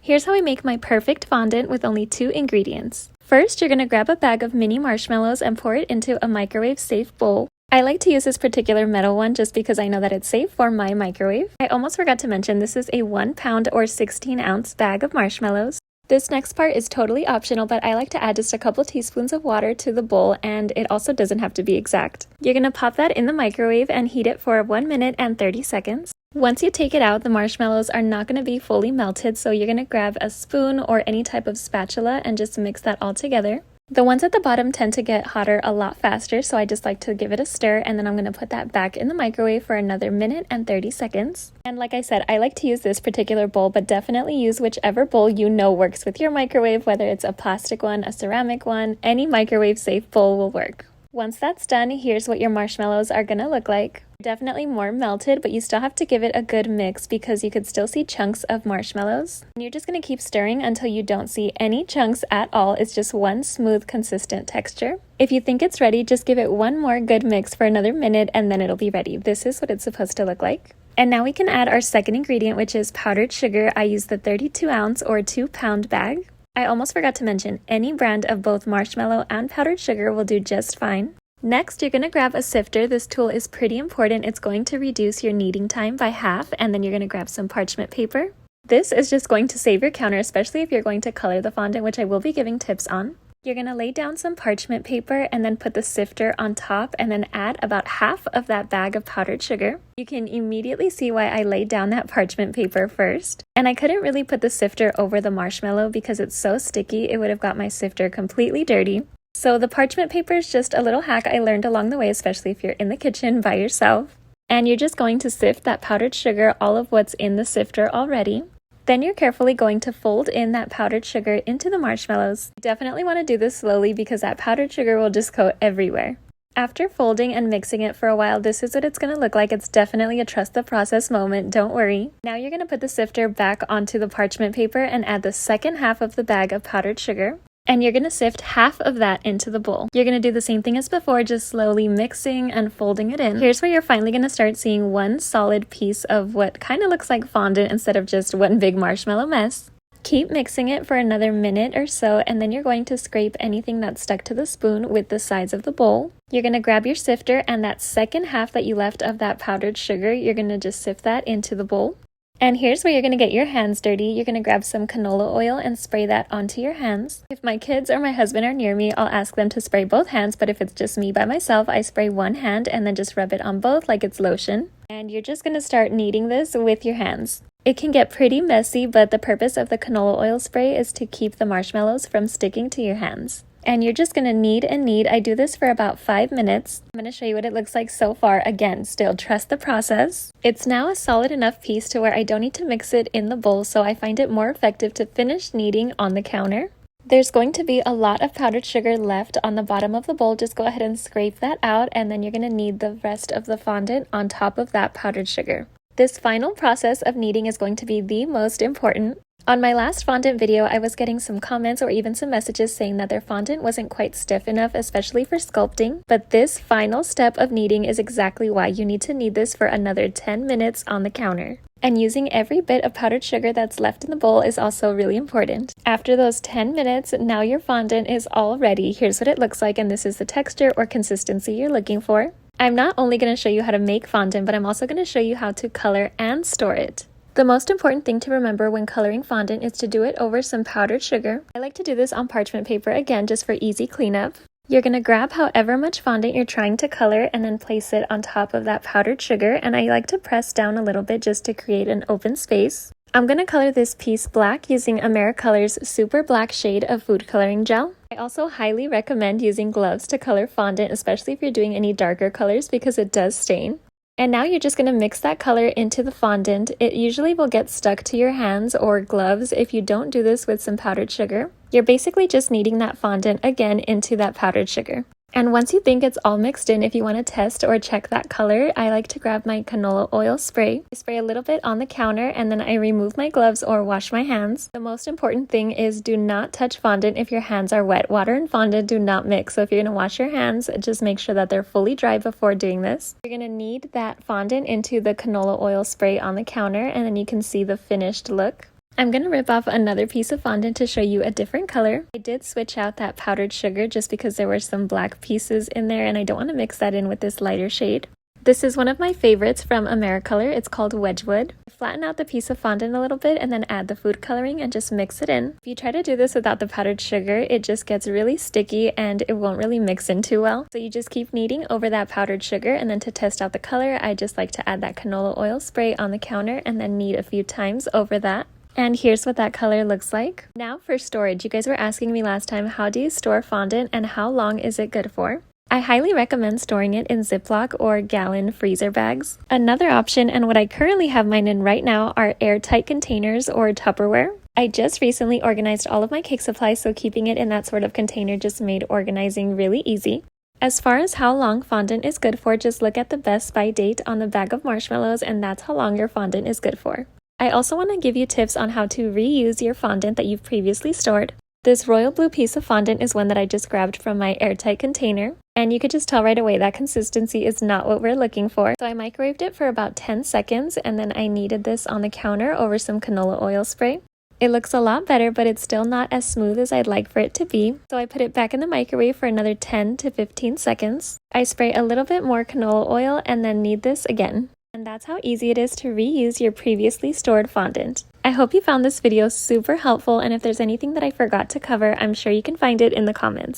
Here's how I make my perfect fondant with only 2 ingredients. First, you're going to grab a bag of mini marshmallows and pour it into a microwave-safe bowl. I like to use this particular metal one just because I know that it's safe for my microwave. I almost forgot to mention this is a 1 pound or 16-ounce bag of marshmallows. This next part is totally optional, but I like to add just a couple teaspoons of water to the bowl, and it also doesn't have to be exact. You're going to pop that in the microwave and heat it for 1 minute and 30 seconds. Once you take it out, the marshmallows are not going to be fully melted, so you're going to grab a spoon or any type of spatula and just mix that all together. The ones at the bottom tend to get hotter a lot faster, so I just like to give it a stir, and then I'm going to put that back in the microwave for another minute and 30 seconds. And like I said, I like to use this particular bowl, but definitely use whichever bowl you know works with your microwave, whether it's a plastic one, a ceramic one, any microwave safe bowl will work. Once that's done, here's what your marshmallows are going to look like. Definitely more melted, but you still have to give it a good mix because you could still see chunks of marshmallows. And you're just going to keep stirring until you don't see any chunks at all. It's just one smooth, consistent texture. If you think it's ready, just give it one more good mix for another minute and then it'll be ready. This is what it's supposed to look like. And now we can add our second ingredient, which is powdered sugar. I use the 32-ounce or 2-pound bag. I almost forgot to mention, any brand of both marshmallow and powdered sugar will do just fine. Next, you're going to grab a sifter. This tool is pretty important. It's going to reduce your kneading time by half, and then you're going to grab some parchment paper. This is just going to save your counter, especially if you're going to color the fondant, which I will be giving tips on. You're going to lay down some parchment paper and then put the sifter on top and then add about half of that bag of powdered sugar. You can immediately see why I laid down that parchment paper first. And I couldn't really put the sifter over the marshmallow because it's so sticky, it would have got my sifter completely dirty. So the parchment paper is just a little hack I learned along the way, especially if you're in the kitchen by yourself. And you're just going to sift that powdered sugar, all of what's in the sifter already. Then you're carefully going to fold in that powdered sugar into the marshmallows. You definitely want to do this slowly because that powdered sugar will just go everywhere. After folding and mixing it for a while, this is what it's going to look like. It's definitely a trust the process moment, don't worry. Now you're going to put the sifter back onto the parchment paper and add the second half of the bag of powdered sugar. And you're going to sift half of that into the bowl. You're going to do the same thing as before, just slowly mixing and folding it in. Here's where you're finally going to start seeing one solid piece of what kind of looks like fondant instead of just one big marshmallow mess. Keep mixing it for another minute or so, and then you're going to scrape anything that's stuck to the spoon with the sides of the bowl. You're going to grab your sifter, and that second half that you left of that powdered sugar, you're going to just sift that into the bowl. And here's where you're going to get your hands dirty. You're going to grab some canola oil and spray that onto your hands. If my kids or my husband are near me, I'll ask them to spray both hands, but if it's just me by myself, I spray one hand and then just rub it on both like it's lotion. And you're just going to start kneading this with your hands. It can get pretty messy, but the purpose of the canola oil spray is to keep the marshmallows from sticking to your hands. And you're just going to knead and knead. I do this for about 5 minutes. I'm going to show you what it looks like so far. Again, still trust the process. It's now a solid enough piece to where I don't need to mix it in the bowl, so I find it more effective to finish kneading on the counter. There's going to be a lot of powdered sugar left on the bottom of the bowl. Just go ahead and scrape that out, and then you're going to knead the rest of the fondant on top of that powdered sugar. This final process of kneading is going to be the most important. On my last fondant video, I was getting some comments or even some messages saying that their fondant wasn't quite stiff enough, especially for sculpting. But this final step of kneading is exactly why you need to knead this for another 10 minutes on the counter. And using every bit of powdered sugar that's left in the bowl is also really important. After those 10 minutes, now your fondant is all ready. Here's what it looks like, and this is the texture or consistency you're looking for. I'm not only going to show you how to make fondant, but I'm also going to show you how to color and store it. The most important thing to remember when coloring fondant is to do it over some powdered sugar. I like to do this on parchment paper, again, just for easy cleanup. You're going to grab however much fondant you're trying to color and then place it on top of that powdered sugar, and I like to press down a little bit just to create an open space. I'm going to color this piece black using Americolor's Super Black shade of food coloring gel. I also highly recommend using gloves to color fondant, especially if you're doing any darker colors because it does stain. And now you're just going to mix that color into the fondant. It usually will get stuck to your hands or gloves if you don't do this with some powdered sugar. You're basically just kneading that fondant again into that powdered sugar. And once you think it's all mixed in, if you want to test or check that color, I like to grab my canola oil spray. I spray a little bit on the counter and then I remove my gloves or wash my hands. The most important thing is do not touch fondant if your hands are wet. Water and fondant do not mix, so if you're going to wash your hands, just make sure that they're fully dry before doing this. You're going to knead that fondant into the canola oil spray on the counter and then you can see the finished look. I'm going to rip off another piece of fondant to show you a different color. I did switch out that powdered sugar just because there were some black pieces in there and I don't want to mix that in with this lighter shade. This is one of my favorites from Americolor. It's called Wedgwood. Flatten out the piece of fondant a little bit and then add the food coloring and just mix it in. If you try to do this without the powdered sugar, it just gets really sticky and it won't really mix in too well. So you just keep kneading over that powdered sugar, and then to test out the color, I just like to add that canola oil spray on the counter and then knead a few times over that. And here's what that color looks like. Now for storage. You guys were asking me last time, how do you store fondant and how long is it good for? I highly recommend storing it in Ziploc or gallon freezer bags. Another option, and what I currently have mine in right now, are airtight containers or Tupperware. I just recently organized all of my cake supplies, so keeping it in that sort of container just made organizing really easy. As far as how long fondant is good for, just look at the best by date on the bag of marshmallows and that's how long your fondant is good for. I also want to give you tips on how to reuse your fondant that you've previously stored. This royal blue piece of fondant is one that I just grabbed from my airtight container, and you could just tell right away that consistency is not what we're looking for. So I microwaved it for about 10 seconds and then I kneaded this on the counter over some canola oil spray. It looks a lot better, but it's still not as smooth as I'd like for it to be. So I put it back in the microwave for another 10 to 15 seconds. I spray a little bit more canola oil and then knead this again. And that's how easy it is to reuse your previously stored fondant. I hope you found this video super helpful, and if there's anything that I forgot to cover, I'm sure you can find it in the comments.